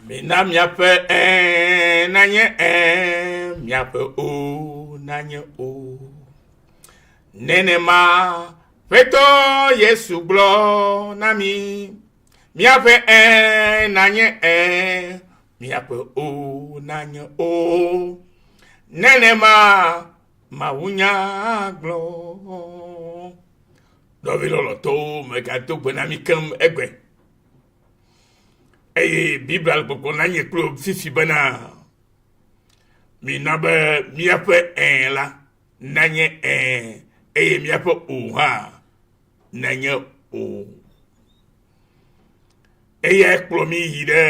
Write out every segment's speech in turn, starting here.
Mina miaƒe nanye miaƒe o nanye o. Nenema ƒetɔ Yesu gblɔ na mi. Miaƒe nanye miaƒe o nanye o. Nenema mawunya gblɔ. Dɔvi lɔlɔtɔwo megado gbe na mi keŋ egbe. Eye Bible gbogbo na nye klo fifi bena mina be miaƒe la nanye eye miaƒe o hã nanye o. Eye kplɔ mi yi ɖe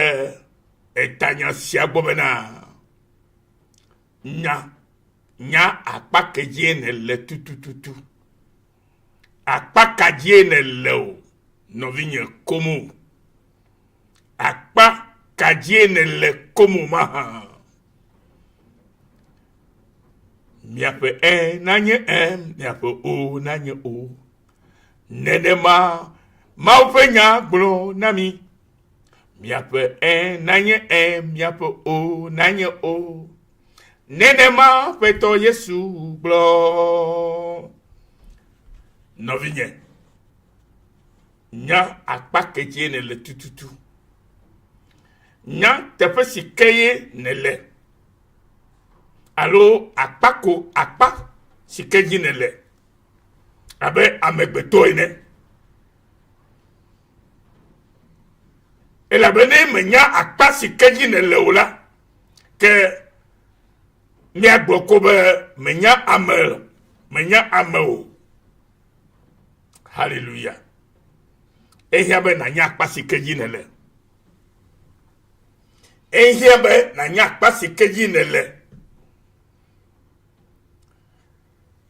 etanya sia gbɔ bena nya akpa kedie ne le tutututu. Akpa kadie ne le o nɔvinye komo. Akpa kadie ne le komo maha. Miaƒe nanye miaƒe o nanye o. Nenema Mawu ƒe nya gblɔ na mi. Miaƒe nanye miaƒe o nanye o. Nenema ƒetɔ Yesu gblɔ. Nɔvinye, nya akpa kedie ne le tututu. Nya teƒe si ke ye ne le. Alo akpa si ke dzi ne le. Abe amegbetɔ ene. Elabena menya akpa si ke dzi ne le o la, ke miagblɔ ko be menya ame o. Hallelujah. Ehia be nanya akpa si ke dzi ne le. Ehia be nanya akpa si ke dzi ne le.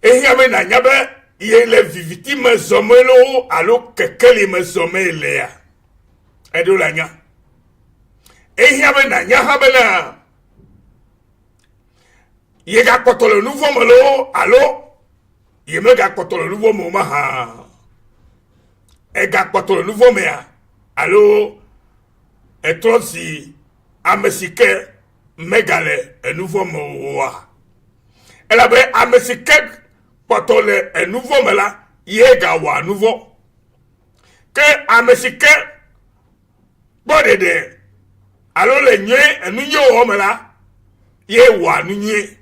Ehia be nanya be ye le viviti me zɔme lo alo kekeli me zɔme le ya. Edo la nya. Ehia be nanya ha be na ye ga kpɔtɔ le nuvo me lo alo ye me ga kpɔtɔ le nuvo me ma ha. Ega kpɔtɔ le nuvo mea alo etrɔ si ame si ke mega le enuvo me oa. Elabe ame si ke kpɔtɔ le enuvo me la ye ga wɔ nuvo. Ke ame si ke kpɔ ɖeɖe alo le nyuie enunye wɔ me la ye wɔ nu nyuie.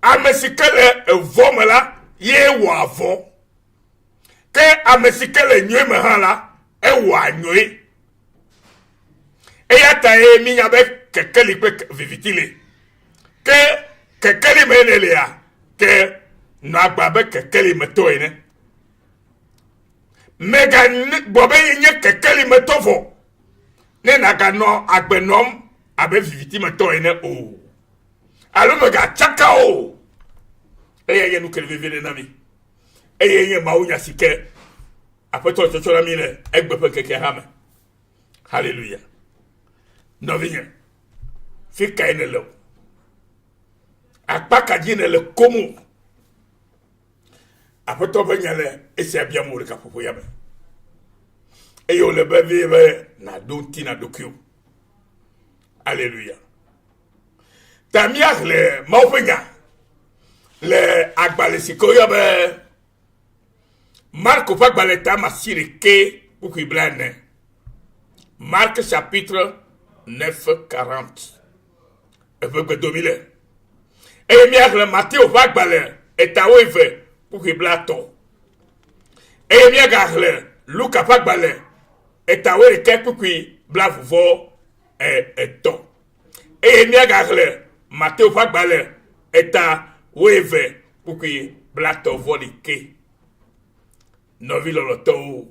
Ame si ke le evɔ me la ye wɔ avɔ. Ke ame si ke le nyuie me hã la ewɔ nyuie. Eya ta ye mi nya be kekeli kpe viviti le. Ke kekeli me ne le ya ke no agba be kekeli me to ene. Mega gbɔ be ye nye kekeli me to vɔ. Ne naga no agbenom abe viviti me to ene o. Alo mega tsaka o. Eya ye nu kele vivile na mi. Eye ye mawu nya si ke aƒetɔ tsɔtsɔ na mi le egbe ƒe keke hã me. Hallelujah. Nɔvinye, fi kae ne le o. Akpa kadzi ne le komo. Aƒetɔ ƒe nya le esia biam wo ɖeka ƒoƒo ya me. Eye wole be vie be naɖo ŋuti na ɖokuiwo. Hallelujah. Ta miaxlẽ Mawu ƒe nya le agbalẽ si ke woyɔ be Marco ƒe agbalẽ ta masi ɖeke kpukui blaene. Marc chapitre 9:40. Eƒe gbedomi le. Eye miaxlẽ Mateo ƒe agbalẽ eta 12 kpukui blatɔ. Eye miagaxlẽ Luka ƒe agbalẽ eta 11 kpukui blavuvɔ etɔ. Eye miagaxlẽ Mateo ƒe agbalẽ eta 12 kpukui blatɔ vɔ ɖeke. Nɔvi lɔlɔtɔwo,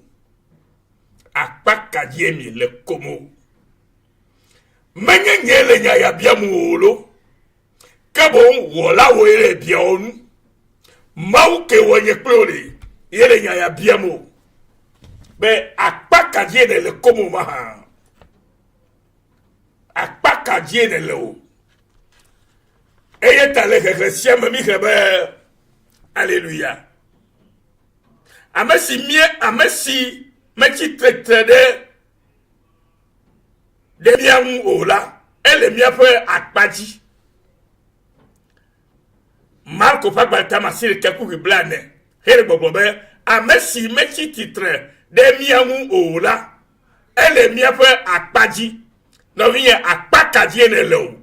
akpa kadie mi le komo. Menye nye le nya ya biamu o lo. Ke boŋ wɔlawo ye le biawo nu. Mawu ke wɔ nye kple wo le ye le nya ya biamu. Be akpa kadie ne le komo ma ha. Akpa kadie ne le o. Eye ta le xexle sia me mi xe be Alléluia. Ame si metsi tretre de miamu ola ele miafe akpaji Marco Pagba Tamasir Kaku Blane Here Bobobe Amesi Mechi titre de miamu ola ele miafe akpaji no viye akpakaji ne lo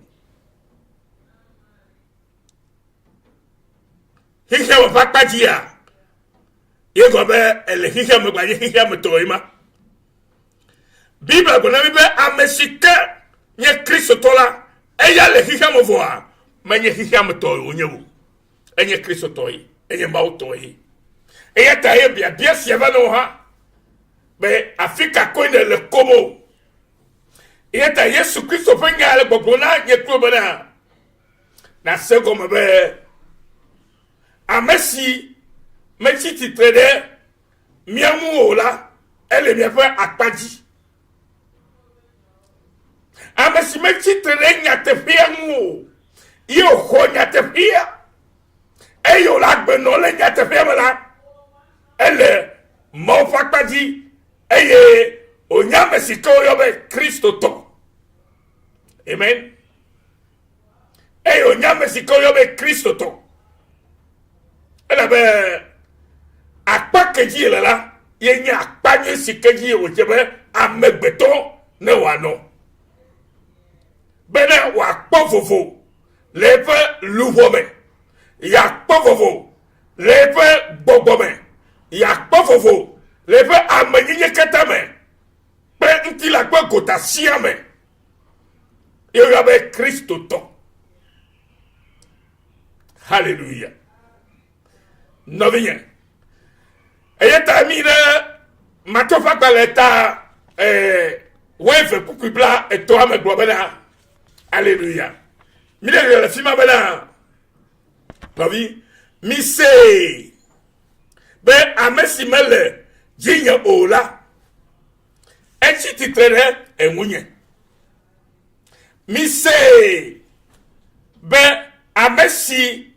Hihe wa akpaji ya Yegobe ele hihe mgbaji hihe mtoima Bible gona bibe amesike nye Kristo tola eya le hihe mvoa menye hihe mtoyo onyewu enye Kristo toyi enye mbawo toyi eya taye bia sieva no ha be Afrika koine le komo eya ta Yesu Kristo fenya le gbogona nye krobo na sego mbe amesi mechi titrede miamu ola ele miafe akpaji amesi mechi titrede nyatefia mu yo ho nyatefia eyo la gbeno le nyatefia mala ele mo fakpaji eye onyamesi ko yobe Kristo to amen eyo onyamesi ko yobe Kristo to ele be akpakeji lela yenya akpanye sikeji ojebe amegbeto ne wano bene wa kpofofo lepe luvome ya kpofofo lepe gbogome ya kpofofo lepe amenyenye ketame pe ntila kwe kota siame yo yabe Kristo to hallelujah noviye Eyeta mine matofa baleta wefe kukubla eto ame globena alléluia mine le fima bela novi mise be amesi mele jinya ola echi titrere enwunye mise be amesi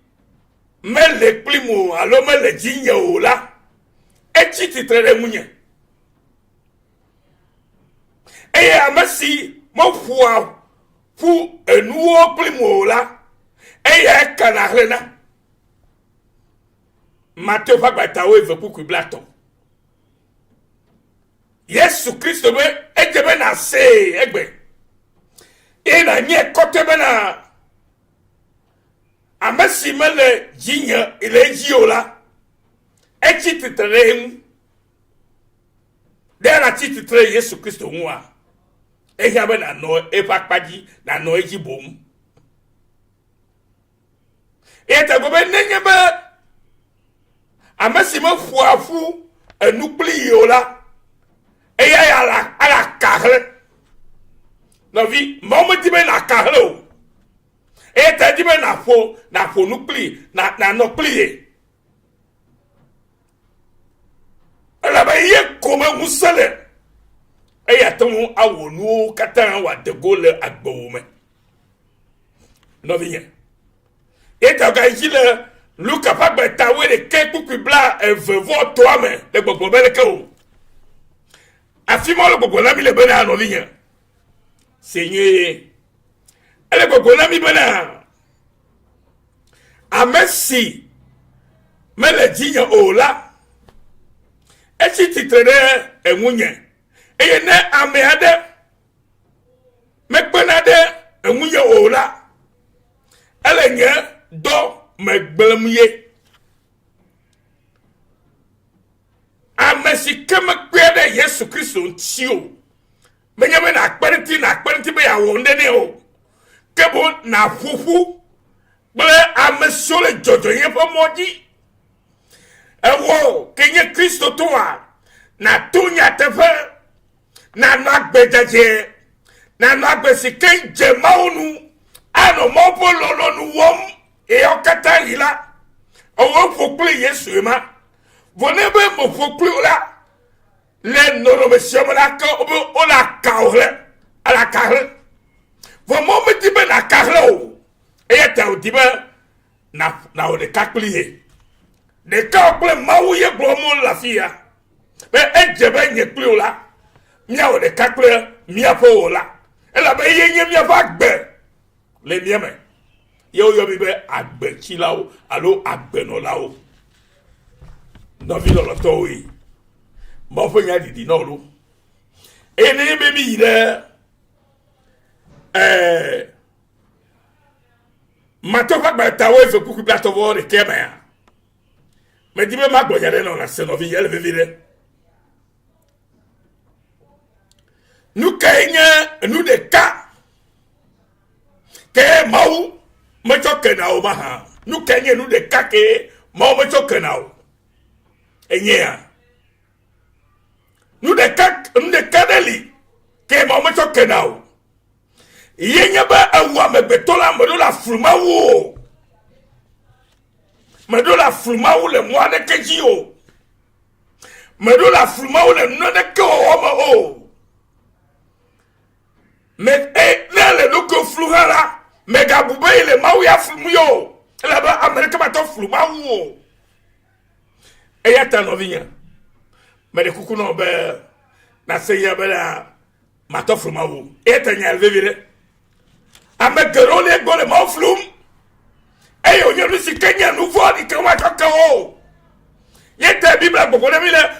mele plimu alo mele jinya ola echi titrere munye eye amesi mo fua fu enuo plimu ola eye kana hlena Matthew Pagba we ve kuku blato Yesu Kristo be ejebe na se egbe ina nye kote bena amesi mele jinya ile jiola echi titre dera chi titre Yesu Kristo nwa ehia be na no epakpaji na no eji bom eta gobe nenye be amesi me fuafu enupli yola eya ya ala kahle no vi momo dibe na kahle o eta dibe na fo nupli na no plie ala ba ye koma musale eya tomu awonu katan wa de gole agbowome no vi eta ga jile Luka Pagba tawe de keku bla vevo toi me le gbogbo bele ke o afimo le gbogbo na mi le bena no vinya Seigneur ele gbogbo na mi bena amesi mele jinya ola echi titrede enwunye eye ne ameade mekpenade enwunye ola ele nye do megbelemye amesi keme kwede Yesu Kristo ntio menyame na akparenti be ya wonde ne o kebo na fufu ble amesole jojo ye pomoji ewo kenye Kristo toa na tunya tefe na nagbejaje na nagbesi kenje maunu ano mopo lolonu wom e okata hila owo fokuli Yesu ema vonebe mo fokuli la le nono monsieur la ka obo ona kahle ala kahle vo mo me dibe na kahle o e ta o dibe na o de kakliye de ka okle mawu ye glomo la fia be ejebe nye kli la mia o de kakle mia po la Elle a payé une vague. Les miens, yo bibe agbe chilao, alo agbe no lao. Non vi dans le temps, oui. Mon frère dit non, l'eau. Et les bébés, Matofa batawe fe kuku plato vore kema. Mais dis-moi ma goyale non la senovi elle vivre. Nous Kenya nous de cas que mau me choque na o maha. Nous Kenya nous de cas que mau me choque na o. Enya. Nous de cas deli que mau me choque na o. Yenya ba awa me betola me do la fruma wo. Me do la fruma wo le moi de keji o. Me do la fruma wo le no de ke o ma o. Me le loko fluhara me gabube le mawu ya frumu yo. La ba America ba to fruma wo. E ya ta no vinya. Me de kuku no be na se ya be la ma to fruma wo. E ta nya vivire. Amekerole gole moflum eyo nyelu si Kenya nouveau di kama kakao yete Bible gbogbo le mile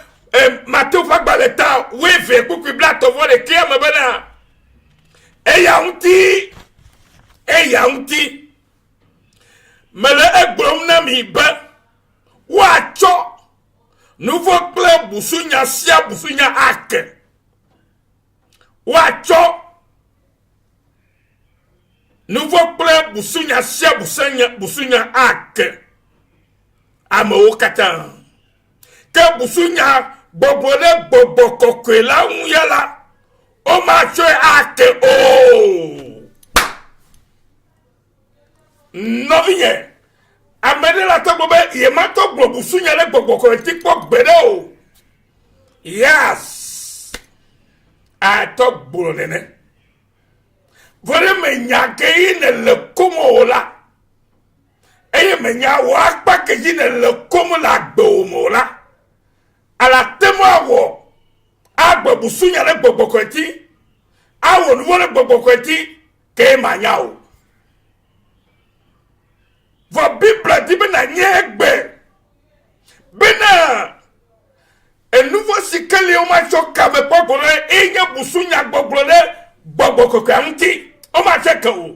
Matthieu fa gba le temps weve ku Bible to vo le kia me bana eya unti mele egbrom na mi ba wa cho nouveau club busunya sia busunya ake wa cho nouveau plan busunya sia busunya ak amawokata ke busunya bobole bobokokela uyala o ma cho ak o noviye amede la to bobe ye ma to busunya le boboko tikpok bede o yes a to bolene Vore menya ke ine le komo la. Eye menya wakpa ke ine le komo la gbo la. Ala temo awo. Agbo busunya le gbogbokoti. Awo nuwo le gbogbokoti ke manya o. Vo Bible di bena nyegbe. Bena nouveau sikeli o ma choka me popole enye busunya gbogbole gbogbokoti. O ma cheka o.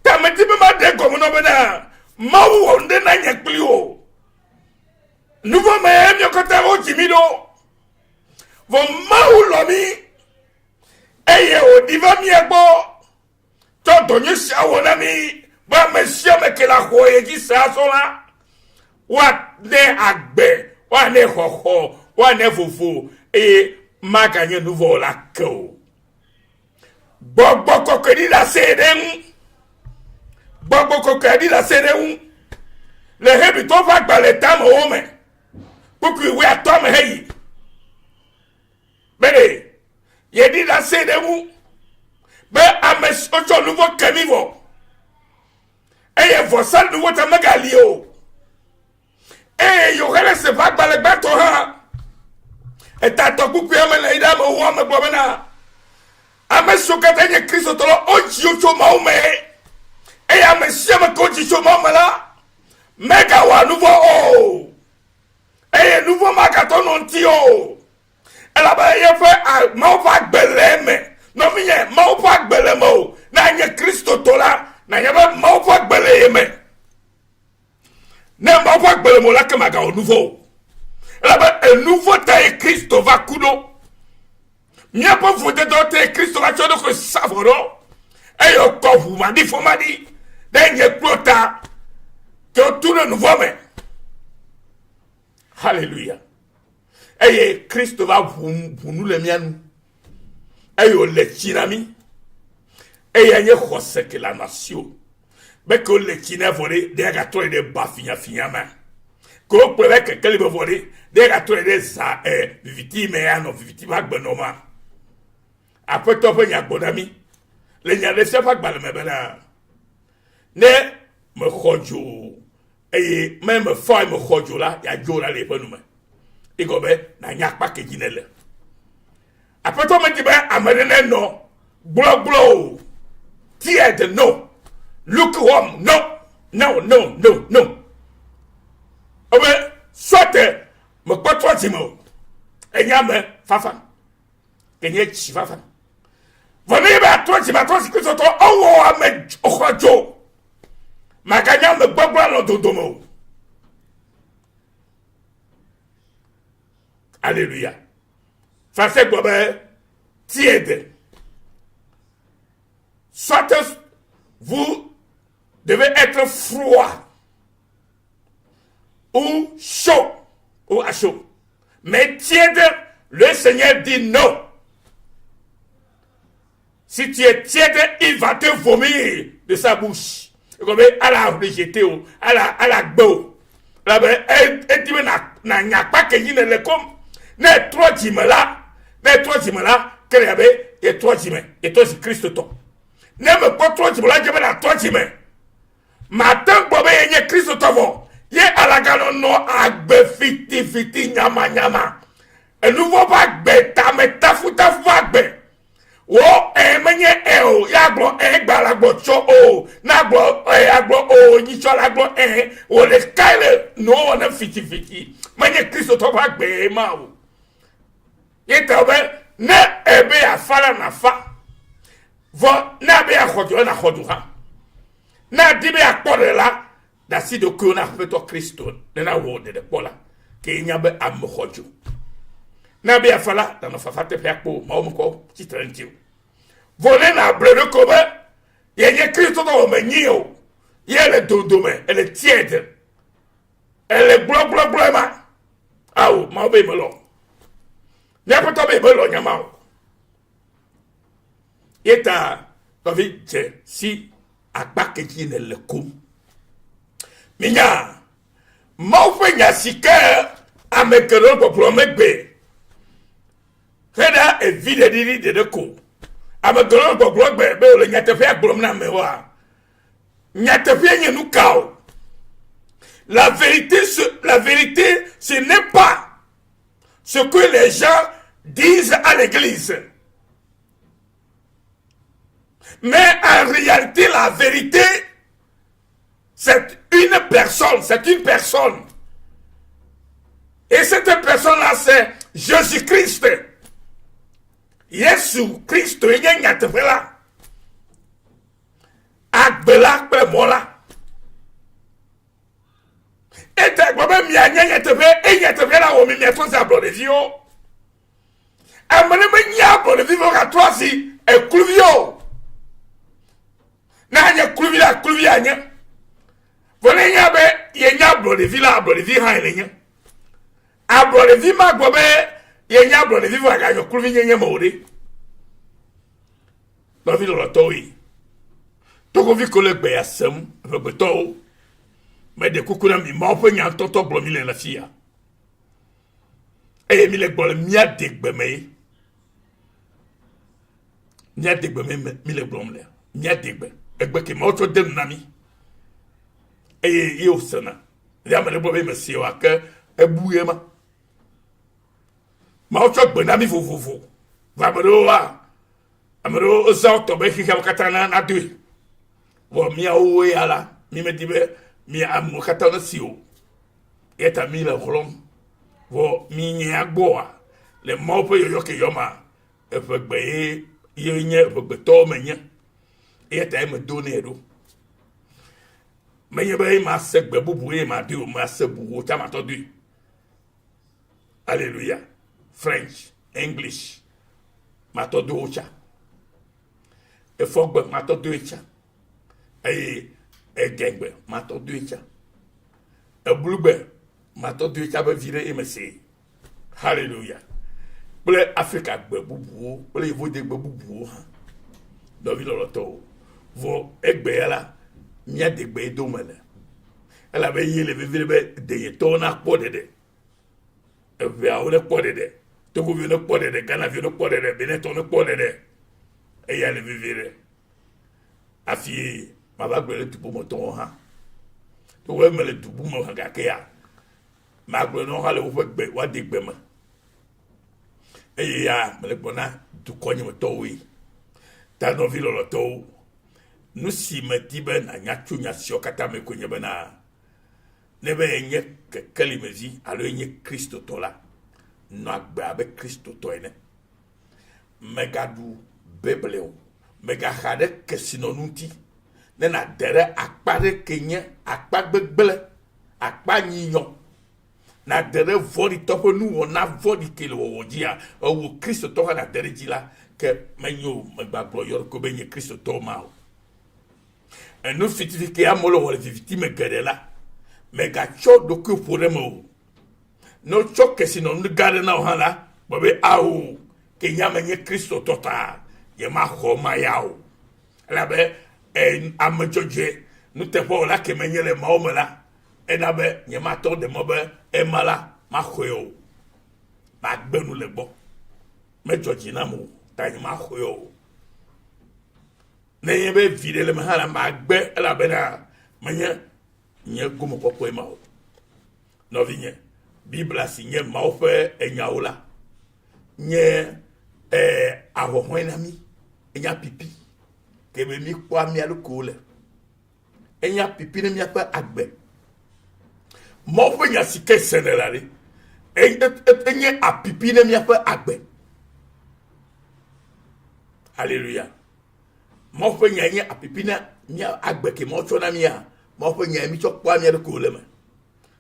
Ta me ti be ma de gomo no bena. Ma wo nde na nyekli o. Nouveau me mi okota o jimido. Vo ma wo lo mi. Eye o diva mi egbo. To donye sha wo na mi. Ba me sia me ke la ho ye ji sa so la. Wa ne agbe, wa ne hoho, wa ne fufu. E ma ganye nouveau la ko. Bobo kokedi la seden. Bobo kokedi la seden. Le hebi to fa gba le tam o me. Puku we atom hey. Bele. Ye di la seden. Be ames ocho nouveau kemivo. Eye vo sal nouveau ta magalio. Eye yo hele se fa gba le gba to ha. E ta to puku ya me le ida mo wo me bobena. Amesukata nye Kristo tolo oji ocho maume. E amesiama koji ocho maumela. Mega wa nouveau o. E nouveau magaton onti o. E la ba ye fe maufa gbeleme. No minye maufa gbeleme o. Na nye Kristo tola. Na nye ba maufa gbeleme. Ne maufa gbeleme la ke maga o nouveau. E la ba nouveau ta e Kristo va kudo. Mia po fote dote Kristo va chodo ko savoro. Eyo ko fumadi fumadi. Denye plota. Que tout le nouveau me. Alléluia. Eye Kristo va vunu le mianu. Eyo le chinami. Eye nye khose ke la nation. Beko le china vole de gato de bafinya finyama. Ko preve ke kele vole de gato de za viviti me ano viviti bagbenoma. Après toi pe nya gbodami. Le nya le sefa gbale me bena. Ne me khojo. Eye même foi me khojo la ya jola le penume. Igobe na nya pa ke jinele. Après toi me dit ben amène non. Glo tiède non. Lukewarm non. Non. Oh ben soit me pas toi timo. Et nyame fafa. Kenye chi fafa. Venez ben toi timo toi c'est que toi oh ame ojo. Maganya me gbogbo lo dodomo. Alléluia. Face bobe tiède. Soit vous devez être froid ou chaud ou à chaud. Mais tiède, le Seigneur dit non. Si tu es tiède, il va te vomir de sa bouche. Comme à la rejeter, à la beau. Là ben, elle dit na n'y a pas que y ne comme ne trois là, qu'elle avait et trois dimens et toi c'est Christ toi. Ne me pas trois là, je vais la trois dimens. Matin bobe yenye Christ toi. Ye alagano no agbe fiti nyama. Et nous voyons pas beta metafuta agbe. Wo menye o ya gbo gba la gbo cho o na gbo agbo o ni cho la gbo o le kale no na fiti menye Kristo to ba gbe ma o ye ta be ne ebe afala na fa vo na be akhojo na khodu ha na di be akpore la da si do ko na feto Kristo na wo de pola ke nya be am khojo na be afala da no fa fate pe akpo ma o ko ti tranquille. Voler na bleu comme il y a Christ dans le menio. Il y a le dodo, elle est tiède. Elle est blanc. Ah, ma bé melon. N'y a pas de melon, n'y a pas. Et ta, si, à pas que tu ne le coup. Minya, ma fait n'y a si que, à me querer pour me bé. Feda est vide de coups. Ame golo gbogbo be o le nyatefe agbrom na mewa nyatefe nye nu kao. La vérité ce n'est pas ce que les gens disent à l'église, mais en réalité la vérité c'est une personne et cette personne là c'est Jésus-Christ. Yesu Christ il y a nyatefela agbela pe mola et gbobe mi anya nyatefe e nyatefela o mi meto za bro de vio amene me nya bro de vio ka toasi e kluvio na nya kluvi anya vole nya be ye nya bro de vi ha ile nya abro de vi ma gbobe ye nya bro de vivo aga yo kluvi nye mode do vi lo toyi to ko vi ko le gbe asem be to me de kukuna mi ma opo nya toto gbo mi le la fia e mi le gbo mi adegbe me mi le gbo me mi adegbe egbe ke ma oto dem na mi e o sana ya me le gbo me si wa ke ebuye ma ocho gbena mi fofofo va bro wa amro ozo be ki katana na dui wo mi awo yala mi me dibe mi am katana sio eta mi le kolom wo mi nya agboa le mo pe yo ke yoma e fe gbe ye nye fe to menya eta me donero me ye be ma se gbe bubu e ma di o ma se bubu ta ma to du. Alléluia. French, English, matodo ocha. E fogbe matodo ocha. E gengbe matodo ocha. E blugbe matodo ocha be vire e mesi. Hallelujah. Ble Africa gbe bubu, ble ivo de gbe bubu ha. Do vi lo to. Vo egbe yala, nya de gbe do mele. Ela be yele vire be de to na podede. E be a ole podede. Togo vi no podede, Ghana vi no podede, Benetton no podede. E ya le vivere. Afi ma ba gbe le tubu moto ha. To we mele tubu mo ha ga ke ya. Ma gbe no ha le wo gbe wa de gbe ma. et ya me le bona du konye me to wi ta no vilo lo to nous si me tibe na nyachu nyasio kata me konye bana ne be enye kekeli mezi alo enye Kristo to la no agba abe Kristo to ene megadu bebleo mega hade kesinonunti ne na dere akpare kenye akpagbegbele akpanyiyo na dere vori topo nu wona vori kele wo dia o Kristo to na dere jila ke menyo megbagbo yor ko benye Kristo to ma en no fitifike amolo wole victime gedela mega cho doku poremo no cho kesinon gade na hala bobe awu kenya menye Kristo to ta ye ma ho ma yawo la be en amajoje nous te po la ke menye le maomela en abe ye ma to de mobe e mala ma khoyo ma gbenu le gbo me joji na mo ta ye ma khoyo ne ye be vide le mahala ma gbe la be na menye nye gomo popo e ma o no vinye bibla si nye ma o fe enyaola nye ahohwen mi enya pipi ke be mi kwa mi alukole enya pipi ne mi apa agbe mo fe nya sike senelari enye apipi ne mi apa agbe hallelujah mo fe nya enya apipi na mi agbe ke mo chona mi a mo fe nya mi cho kwa mi alukole me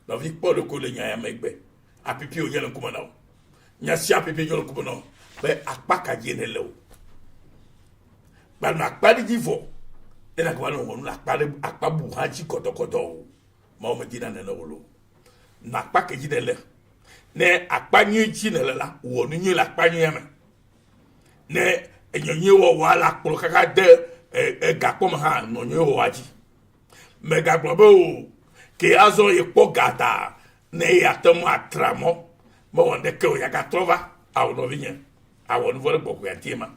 no vi po de kole nya ya megbe apipi o nya le kuma na o nya si apipi nya le kuma na be akpaka jene le o ba na akpadi divo e na kwa no wonu akpadi akpabu haji kotokoto ma o medina na no lo na akpaka jene le ne akpanyi jine le la wonu nyi la akpanyi ya me ne enyonyi wo wala kpolo kaka de gakpo ma ha no nyi wo aji me gagbo be o ke azo ye po gata ne ya tomo atramo mo wonde ke o ya ga trova a o no vinye a wonu vole boku ya tema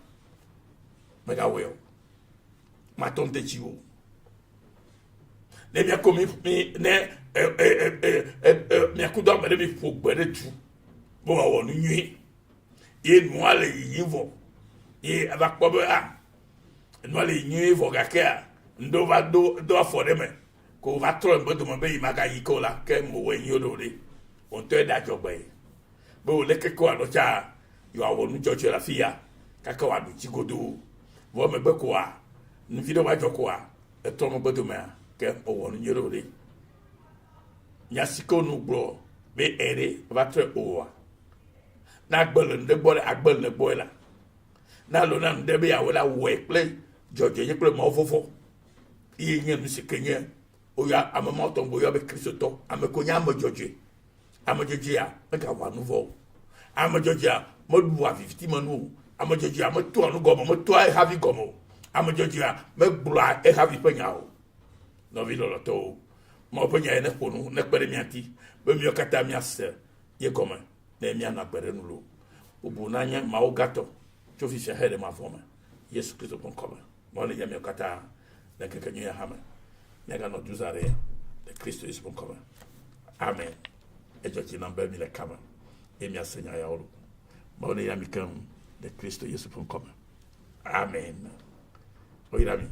mega weo ma tonte chiwo ne bia komi ne mi akudo ma de mi fo gbere tu bo wa wonu nyi ye nu ale yivo ye aba kpobe a nu ale nyi vo ga ke a ndo va do afore me ko va tro mbo do mo be maga yikola ke mo we nyodo re on te da jogbe bo le ke ko alo cha yo awonu jojo la fia kaka wa du chigodo wo me be ko a nu video wa joko a e to mo bodo me ke o wonu nyero re nya siko nu gbo be ere va tre o wa na gbele nde gbo agbele ne gbo la na lo na nde be ya wala we play jojo ye play mo fofo iye nye nu sikenye o ya amama to bo yo be Kristo to amekonya amajoje ya e ka wa nu vo amajoje ya mo du a 50 manu amajoje ya mo to anu gomo mo to ai havi gomo amajoje ya me gbula e havi penya o no vi lo to mo penya ene ponu ne pere miati be mi okata mi ase ye gomo na mi ana pere nu lo obu na nya ma o gato cho fi se hele ma foma Yesu Kristo kon koma mo le ya mi okata na kekenyo ya hama nega no duzare de Kristo Yesu kon koma amen e joji na mbe mi le kama e mi asenya ya olu mo le ya mi kan de Kristo Yesu kon koma amen o irami